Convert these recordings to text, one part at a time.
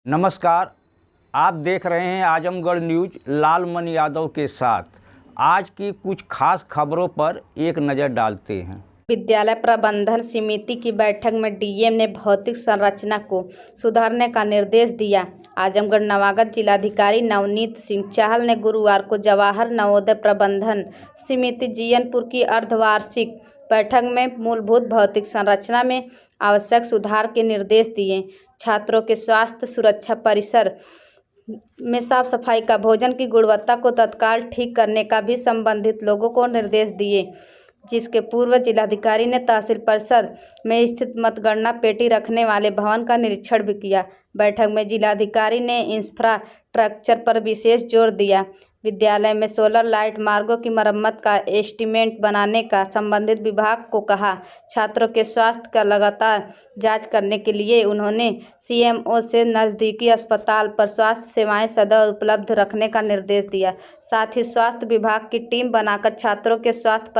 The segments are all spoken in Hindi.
नमस्कार। आप देख रहे हैं आजमगढ़ न्यूज लालमन यादव के साथ। आज की कुछ खास खबरों पर एक नज़र डालते हैं। विद्यालय प्रबंधन समिति की बैठक में डीएम ने भौतिक संरचना को सुधारने का निर्देश दिया। आजमगढ़ नवागत जिलाधिकारी नवनीत सिंह चाहल ने गुरुवार को जवाहर नवोदय प्रबंधन समिति जीयनपुर की अर्धवार्षिक बैठक में मूलभूत भौतिक संरचना में आवश्यक सुधार के निर्देश दिए। छात्रों के स्वास्थ्य सुरक्षा, परिसर में साफ सफाई का, भोजन की गुणवत्ता को तत्काल ठीक करने का भी संबंधित लोगों को निर्देश दिए, जिसके पूर्व जिलाधिकारी ने तहसील परिसर में स्थित मतगणना पेटी रखने वाले भवन का निरीक्षण भी किया। बैठक में जिलाधिकारी ने इंफ्रास्ट्रक्चर पर विशेष जोर दिया। विद्यालय में सोलर लाइट मार्गों की मरम्मत का एस्टीमेट बनाने का संबंधित विभाग को कहा। छात्रों के स्वास्थ्य का लगातार जांच करने के लिए उन्होंने सीएमओ से नज़दीकी अस्पताल पर स्वास्थ्य सेवाएं सदैव उपलब्ध रखने का निर्देश दिया। साथ ही स्वास्थ्य विभाग की टीम बनाकर छात्रों के स्वास्थ्य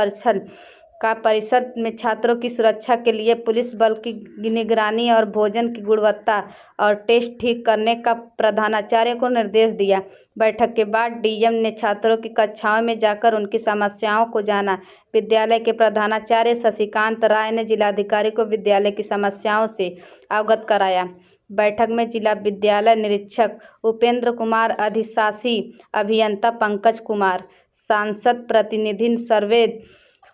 परिसर में छात्रों की सुरक्षा के लिए पुलिस बल की निगरानी और भोजन की गुणवत्ता और टेस्ट ठीक करने का प्रधानाचार्य को निर्देश दिया। बैठक के बाद डीएम ने छात्रों की कक्षाओं में जाकर उनकी समस्याओं को जाना। विद्यालय के प्रधानाचार्य शशिकांत राय ने जिलाधिकारी को विद्यालय की समस्याओं से अवगत कराया। बैठक में जिला विद्यालय निरीक्षक उपेंद्र कुमार, अधिशासी अभियंता पंकज कुमार, सांसद प्रतिनिधि सर्वेद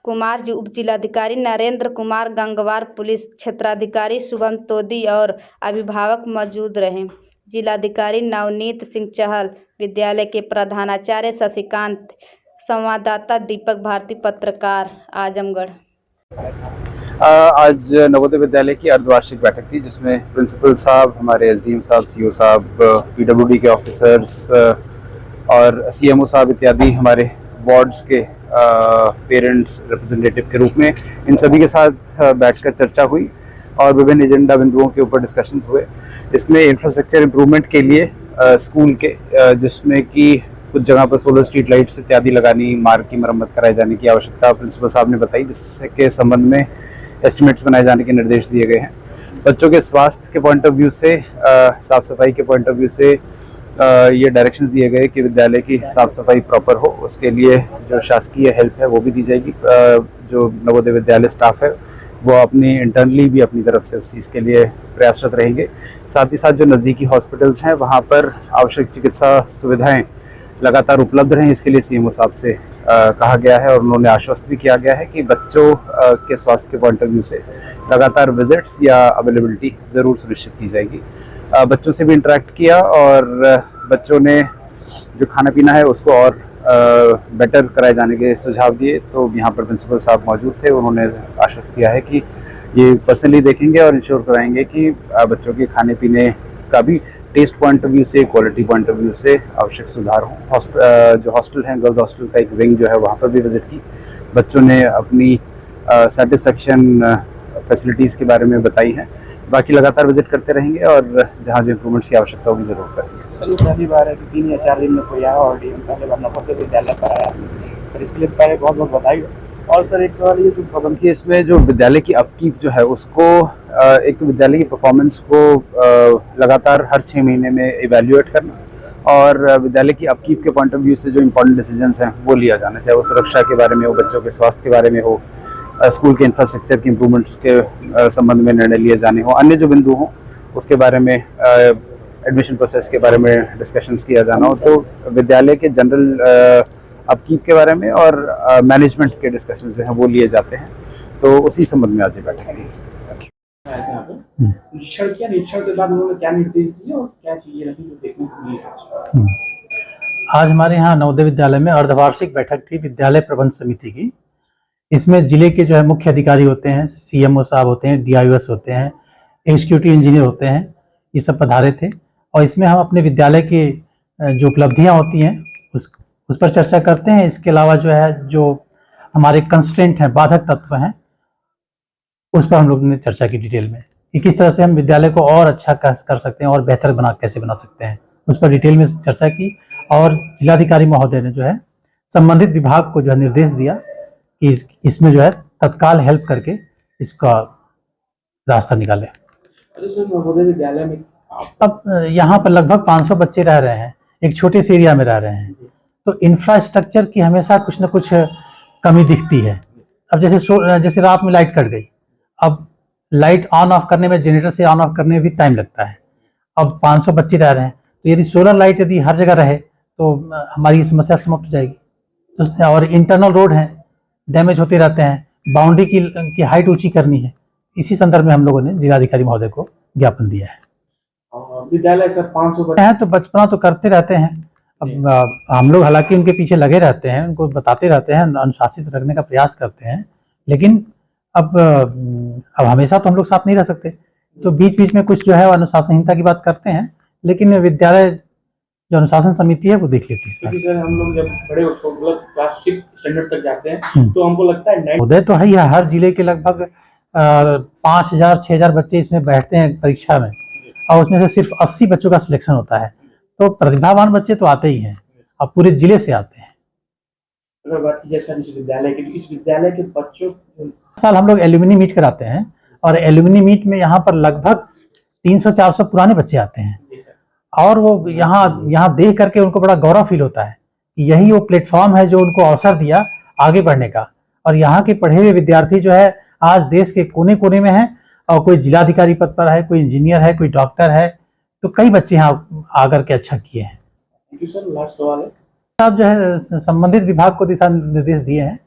कुमार, उप जिलाधिकारी नरेंद्र कुमार गंगवार, पुलिस क्षेत्राधिकारी शुभम तोदी और अभिभावक मौजूद रहे। जिलाधिकारी नवनीत सिंह चहल, विद्यालय के प्रधानाचार्य शशिकांत, संवाददाता दीपक भारती, पत्रकार आजमगढ़। आज नवोदय विद्यालय की अर्धवार्षिक बैठक थी, जिसमें प्रिंसिपल साहब, हमारे एसडीएम साहब, सीओ साहब, पीडब्ल्यूडी के ऑफिसर्स और सीएमओ साहब इत्यादि हमारे वार्ड्स के पेरेंट्स रिप्रेजेंटेटिव के रूप में इन सभी के साथ बैठकर चर्चा हुई और विभिन्न एजेंडा बिंदुओं के ऊपर डिस्कशंस हुए। इसमें इंफ्रास्ट्रक्चर इम्प्रूवमेंट के लिए स्कूल के जिसमें कि कुछ जगह पर सोलर स्ट्रीट लाइट्स इत्यादि लगानी, मार्ग की मरम्मत कराए जाने की आवश्यकता प्रिंसिपल साहब ने बताई, जिसके संबंध में एस्टिमेट्स बनाए जाने के निर्देश दिए गए हैं। बच्चों के स्वास्थ्य के पॉइंट ऑफ व्यू से, साफ सफाई के पॉइंट ऑफ व्यू से ये डायरेक्शंस दिए गए कि विद्यालय की साफ सफाई प्रॉपर हो, उसके लिए जो शासकीय हेल्प है वो भी दी जाएगी। जो नवोदय विद्यालय स्टाफ है वो अपनी इंटरनली भी अपनी तरफ से उस चीज़ के लिए प्रयासरत रहेंगे। साथ ही साथ जो नज़दीकी हॉस्पिटल्स हैं वहाँ पर आवश्यक चिकित्सा सुविधाएँ लगातार उपलब्ध रहें, इसके लिए सीएमओ साहब से कहा गया है और उन्होंने आश्वस्त भी किया गया है कि बच्चों के स्वास्थ्य के पॉइंट ऑफ व्यू से लगातार विजिट्स या अवेलेबिलिटी ज़रूर सुनिश्चित की जाएगी। बच्चों से भी इंटरेक्ट किया और बच्चों ने जो खाना पीना है उसको और बेटर कराए जाने के सुझाव दिए। तो यहाँ पर प्रिंसिपल साहब मौजूद थे, उन्होंने आश्वस्त किया है कि ये पर्सनली देखेंगे और इंश्योर कराएंगे कि बच्चों के खाने पीने का भी टेस्ट पॉइंट ऑफ व्यू से, क्वालिटी पॉइंट ऑफ व्यू से आवश्यक सुधार हो। जो हॉस्टल हैं, गर्ल्स हॉस्टल का एक विंग जो है वहाँ पर भी विजिट की। बच्चों ने अपनी सेटिस्फेक्शन फैसिलिटीज़ के बारे में बताई हैं। बाकी लगातार विजिट करते रहेंगे और जहाँ जो इम्प्रूवमेंट्स की आवश्यकता होगी ज़रूर करेंगे। सर, पहली बार है कि 3 या 4 दिन में कोई आया और डीएम पहले बार नवोदय विद्यालय पर आया सर, इसके लिए पहले बहुत बहुत बधाई। और सर एक सवाल ये कि प्रबंधकीय इसमें जो विद्यालय की अपकीप जो है उसको एक तो विद्यालय की परफॉर्मेंस को लगातार हर 6 महीने में इवैल्यूएट करना और विद्यालय की अपकीप के पॉइंट ऑफ व्यू से जो इम्पोर्टेंट डिसीजंस हैं वो लिया जाना, चाहे वो सुरक्षा के बारे में हो, बच्चों के स्वास्थ्य के बारे में हो, स्कूल के इंफ्रास्ट्रक्चर की इम्प्रूवमेंट्स के संबंध में निर्णय लिए जाने हो, अन्य जो बिंदु हों उसके बारे में एडमिशन प्रोसेस के बारे में डिस्कशंस किया जाना हो। तो विद्यालय के जनरल अपकीप के बारे में और मैनेजमेंट के डिस्कशंस जो हैं वो लिए जाते हैं। तो उसी संबंध में आज ये बैठक थी। निरीक्षण के बाद उन्होंने क्या निर्देश दिए और क्या चीजें रखी जो देखने को मिली? आज हमारे यहाँ नवोदय विद्यालय में अर्धवार्षिक बैठक थी विद्यालय प्रबंध समिति की। इसमें जिले के जो है मुख्य अधिकारी होते हैं, सीएमओ साहब होते हैं, डीआईओएस होते हैं, एग्जीक्यूटिव इंजीनियर होते हैं, ये सब पधारे थे और इसमें हम अपने विद्यालय की जो उपलब्धियां होती हैं उस पर चर्चा करते हैं। इसके अलावा जो है जो हमारे कंस्ट्रेंट हैं, बाधक तत्व हैं, उस पर हम लोग ने चर्चा की डिटेल में कि किस तरह से हम विद्यालय को और अच्छा कर सकते हैं और बेहतर कैसे बना सकते हैं, उस पर डिटेल में चर्चा की। और जिलाधिकारी महोदय ने जो है संबंधित विभाग को जो है निर्देश दिया कि इसमें जो है तत्काल हेल्प करके इसका रास्ता निकाले। नवोदय विद्यालय में अब यहाँ पर लगभग 500 बच्चे रह रहे हैं, एक छोटे से एरिया में रह रहे हैं, तो इंफ्रास्ट्रक्चर की हमेशा कुछ न कुछ कमी दिखती है। अब जैसे रात में लाइट कट गई, अब लाइट ऑन ऑफ करने में, जनरेटर से ऑन ऑफ करने में भी टाइम लगता है। अब 500 बच्चे रह रहे हैं, तो यदि सोलर लाइट यदि हर जगह रहे तो हमारी ये समस्या समाप्त हो जाएगी। तो और इंटरनल रोड हैं, डैमेज होते रहते हैं, बाउंड्री की हाइट ऊंची करनी है। इसी संदर्भ में हम लोगों ने जिलाधिकारी महोदय को ज्ञापन दिया है। विद्यालय सर 500 बच्चे हैं तो बचपना तो करते रहते हैं। अब हम लोग हालांकि उनके पीछे लगे रहते हैं, उनको बताते रहते हैं, अनुशासित रखने का प्रयास करते हैं, लेकिन अब हमेशा तो हम लोग साथ नहीं रह सकते, तो बीच बीच में कुछ जो है अनुशासनहीनता की बात करते हैं, लेकिन विद्यालय जो अनुशासन समिति है वो देख लेती है। क्योंकि सर हम लोग जब बड़े क्लास 6 स्टैंडर्ड तक जाते हैं तो हमको लगता है उदय तो है ही है, हर जिले के लगभग 5000-6000 बच्चे इसमें बैठते हैं परीक्षा में, और उसमें से सिर्फ 80 बच्चों का सिलेक्शन होता है। तो प्रतिभावान बच्चे तो आते ही हैं, और पूरे जिले से आते हैं। अगर बात की जाए सर इस विद्यालय की, तो इस विद्यालय के बच्चों साल हम लोग एल्यूमिनी मीट कराते हैं, और एल्यूमिनी मीट में यहाँ पर लगभग 300-400 पुराने बच्चे आते हैं, और वो यहाँ देख करके उनको बड़ा गौरव फील होता है कि यही वो प्लेटफॉर्म है जो उनको अवसर दिया आगे बढ़ने का। और यहाँ के पढ़े हुए विद्यार्थी जो है आज देश के कोने कोने में हैं, और कोई जिलाधिकारी पद पर है, कोई इंजीनियर है, कोई डॉक्टर है, तो कई बच्चे यहाँ आकर के अच्छा किए हैं। सर लास्ट सवाल है, आप जो है संबंधित विभाग को दिशा निर्देश दिए हैं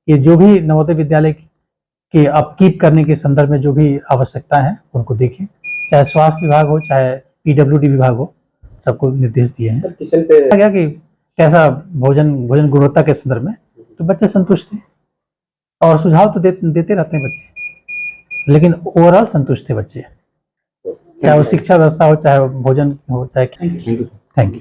कि जो भी नवोदय विद्यालय के अपकीप करने के संदर्भ में जो भी आवश्यकता है उनको देखें, चाहे स्वास्थ्य विभाग हो, चाहे PWD विभाग हो, सबको निर्देश दिए हैं। किचन पे क्या कि कैसा भोजन गुणवत्ता के संदर्भ में, तो बच्चे संतुष्ट थे, और सुझाव तो देते रहते हैं बच्चे, लेकिन ओवरऑल संतुष्ट थे बच्चे, चाहे वो शिक्षा व्यवस्था हो, चाहे वो भोजन हो, चाहे। Thank you.